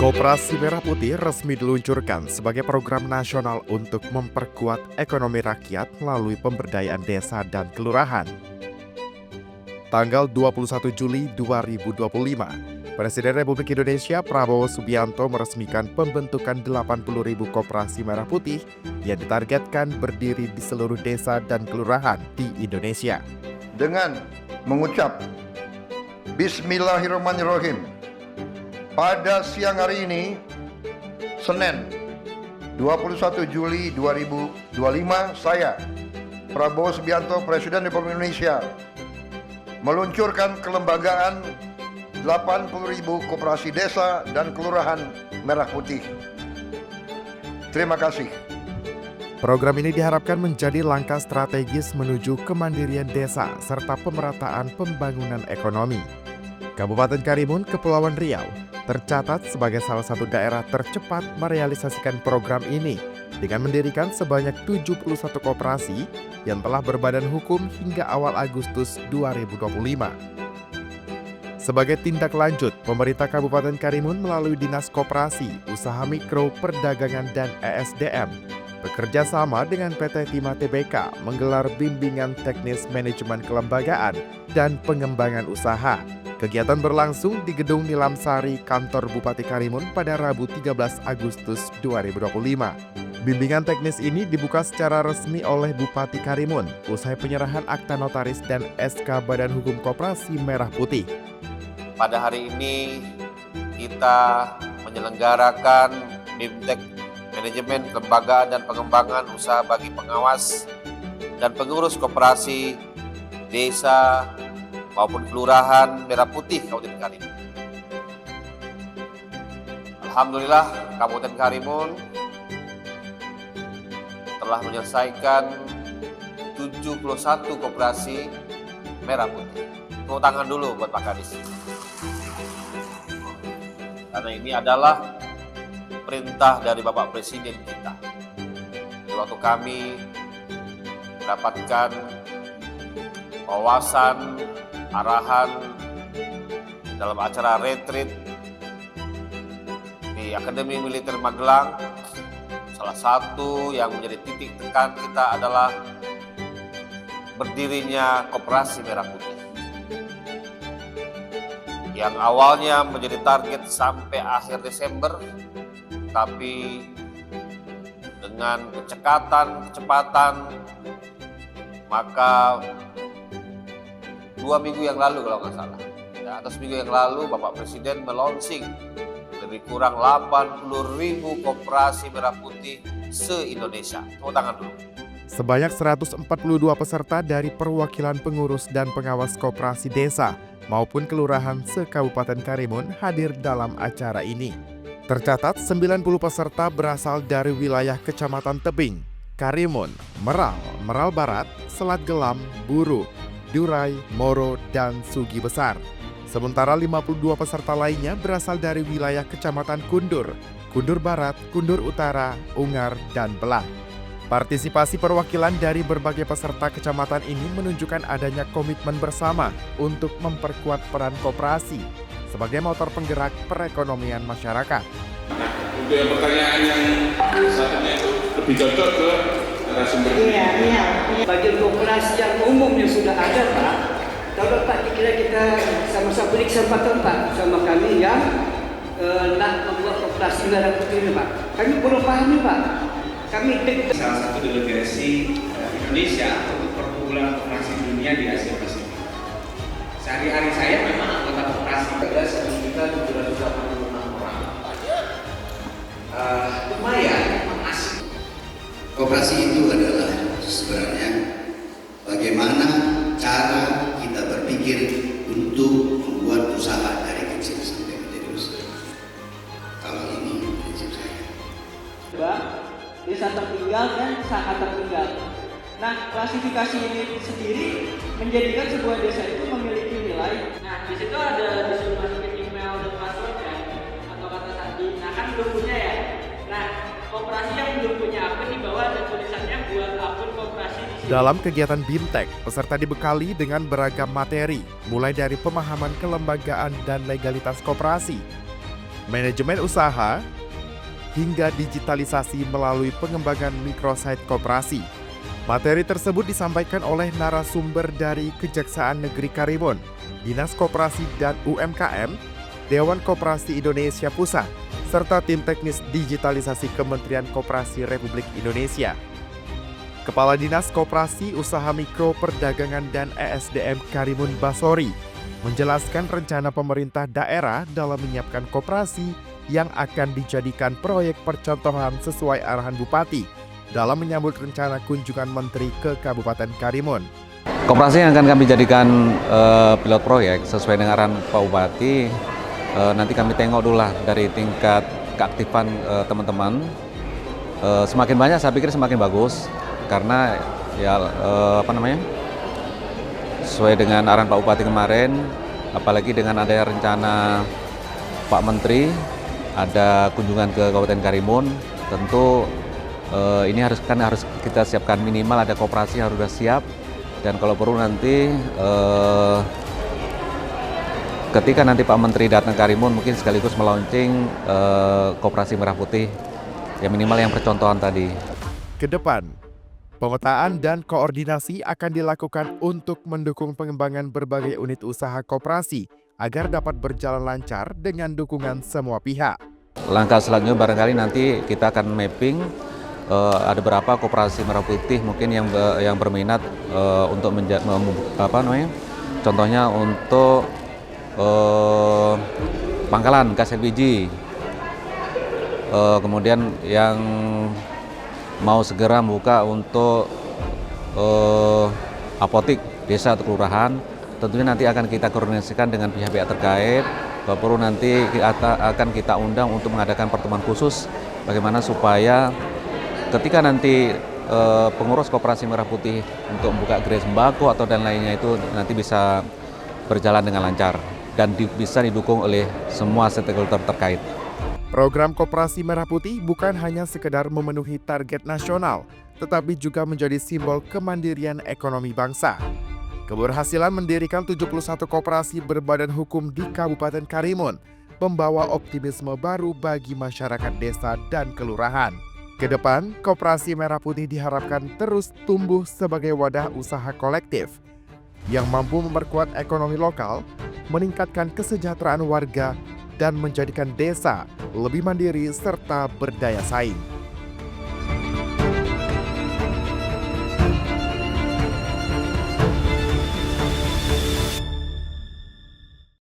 Koperasi Merah Putih resmi diluncurkan sebagai program nasional untuk memperkuat ekonomi rakyat melalui pemberdayaan desa dan kelurahan. Tanggal 21 Juli 2025, Presiden Republik Indonesia Prabowo Subianto meresmikan pembentukan 80.000 koperasi Merah Putih yang ditargetkan berdiri di seluruh desa dan kelurahan di Indonesia. Dengan mengucap Bismillahirrahmanirrahim, pada siang hari ini, Senin 21 Juli 2025, saya, Prabowo Subianto, Presiden Republik Indonesia, meluncurkan kelembagaan 80.000 koperasi desa dan kelurahan Merah Putih. Terima kasih. Program ini diharapkan menjadi langkah strategis menuju kemandirian desa serta pemerataan pembangunan ekonomi. Kabupaten Karimun, Kepulauan Riau, tercatat sebagai salah satu daerah tercepat merealisasikan program ini dengan mendirikan sebanyak 71 koperasi yang telah berbadan hukum hingga awal Agustus 2025. Sebagai tindak lanjut, pemerintah Kabupaten Karimun melalui Dinas Koperasi, Usaha Mikro, Perdagangan, dan ESDM bekerja sama dengan PT Timah Tbk menggelar bimbingan teknis manajemen kelembagaan dan pengembangan usaha. Kegiatan berlangsung di Gedung Nilamsari, Kantor Bupati Karimun pada Rabu 13 Agustus 2025. Bimbingan teknis ini dibuka secara resmi oleh Bupati Karimun usai penyerahan akta notaris dan SK Badan Hukum Koperasi Merah Putih. Pada hari ini kita menyelenggarakan BIMTEK Manajemen Kelembagaan dan Pengembangan Usaha bagi pengawas dan pengurus koperasi desa maupun kelurahan Merah Putih Kabupaten Karimun. Alhamdulillah, Kabupaten Karimun telah menyelesaikan 71 koperasi Merah Putih. Tepuk tangan dulu buat Pak Kadis. Karena ini adalah perintah dari Bapak Presiden kita. Waktu kami mendapatkan wawasan, arahan dalam acara retreat di Akademi Militer Magelang, salah satu yang menjadi titik tekan kita adalah berdirinya Koperasi Merah Putih yang awalnya menjadi target sampai akhir Desember, tapi dengan kecepatan, maka 2 minggu yang lalu kalau nggak salah, atau seminggu yang lalu Bapak Presiden melonsing lebih kurang 80.000 koperasi Merah Putih se-Indonesia. Tepuk tangan dulu. Sebanyak 142 peserta dari perwakilan pengurus dan pengawas koperasi desa maupun kelurahan se-Kabupaten Karimun hadir dalam acara ini. Tercatat 90 peserta berasal dari wilayah Kecamatan Tebing, Karimun, Meral, Meral Barat, Selat Gelam, Buru, Durai, Moro, dan Sugi Besar. Sementara 52 peserta lainnya berasal dari wilayah Kecamatan Kundur, Kundur Barat, Kundur Utara, Ungar, dan Belah. Partisipasi perwakilan dari berbagai peserta kecamatan ini menunjukkan adanya komitmen bersama untuk memperkuat peran koperasi sebagai motor penggerak perekonomian masyarakat. Untuk yang pertanyaan yang satunya itu lebih cocok ke narasumber. Iya. Bagi koperasi yang umumnya sudah ada, Pak. Kalau Pak dikira kita sama-sama beri kesempatan Pak sama kami yang nak membuat koperasi Merah Putih ini, Pak. Kami belum paham nih, Pak. Kami salah satu delegasi Indonesia untuk perkumpulan koperasi dunia di Asia Pasifik. Sehari-hari saya memang anggota koperasi. Ada 1.786 orang. Lumayan, memang asik. Koperasi itu adalah sebenarnya bagaimana cara kita berpikir untuk membuat usaha dari kecil sampai menjadi besar. Kalau ini prinsip saya. Desa tertinggal dan sangat tertinggal. Nah, klasifikasi ini sendiri menjadikan sebuah desa itu memiliki nilai. Nah, di situ ada disuruh masukin email dan passwordnya atau kata sandi. Nah, kan belum punya ya. Nah, koperasi yang belum punya akun di bawah ada tulisannya buat akun koperasi di sini. Dalam kegiatan BIMTEK, peserta dibekali dengan beragam materi, mulai dari pemahaman kelembagaan dan legalitas koperasi, manajemen usaha, hingga digitalisasi melalui pengembangan mikrosite koperasi. Materi tersebut disampaikan oleh narasumber dari Kejaksaan Negeri Karimun, Dinas Koperasi dan UMKM, Dewan Koperasi Indonesia Pusat, serta tim teknis digitalisasi Kementerian Koperasi Republik Indonesia. Kepala Dinas Koperasi, Usaha Mikro, Perdagangan dan ESDM Karimun Basori menjelaskan rencana pemerintah daerah dalam menyiapkan koperasi yang akan dijadikan proyek percontohan sesuai arahan Bupati dalam menyambut rencana kunjungan Menteri ke Kabupaten Karimun. Koperasi yang akan kami jadikan pilot proyek sesuai dengan arahan Pak Bupati, nanti kami tengok dulu lah dari tingkat keaktifan teman-teman. Semakin banyak saya pikir semakin bagus, karena ya sesuai dengan arahan Pak Bupati kemarin, apalagi dengan adanya rencana Pak Menteri ada kunjungan ke Kabupaten Karimun, tentu ini harus kita siapkan minimal ada koperasi yang harus sudah siap, dan kalau perlu nanti ketika nanti Pak Menteri datang ke Karimun mungkin sekaligus melaunching koperasi merah putih yang minimal yang percontohan tadi. Kedepan, pemetaan dan koordinasi akan dilakukan untuk mendukung pengembangan berbagai unit usaha koperasi agar dapat berjalan lancar dengan dukungan semua pihak. Langkah selanjutnya barangkali nanti kita akan mapping ada berapa koperasi merah putih mungkin yang berminat untuk contohnya untuk pangkalan gas LPG, kemudian yang mau segera membuka untuk apotik desa atau kelurahan, tentunya nanti akan kita koordinasikan dengan pihak-pihak terkait. Kalau perlu nanti akan kita undang untuk mengadakan pertemuan khusus bagaimana supaya ketika nanti pengurus koperasi merah putih untuk membuka gerai sembako atau dan lainnya itu nanti bisa berjalan dengan lancar dan bisa didukung oleh semua stakeholder terkait. Program Koperasi Merah Putih bukan hanya sekedar memenuhi target nasional, tetapi juga menjadi simbol kemandirian ekonomi bangsa. Keberhasilan mendirikan 71 koperasi berbadan hukum di Kabupaten Karimun membawa optimisme baru bagi masyarakat desa dan kelurahan. Kedepan, Koperasi Merah Putih diharapkan terus tumbuh sebagai wadah usaha kolektif yang mampu memperkuat ekonomi lokal, meningkatkan kesejahteraan warga, dan menjadikan desa lebih mandiri serta berdaya saing.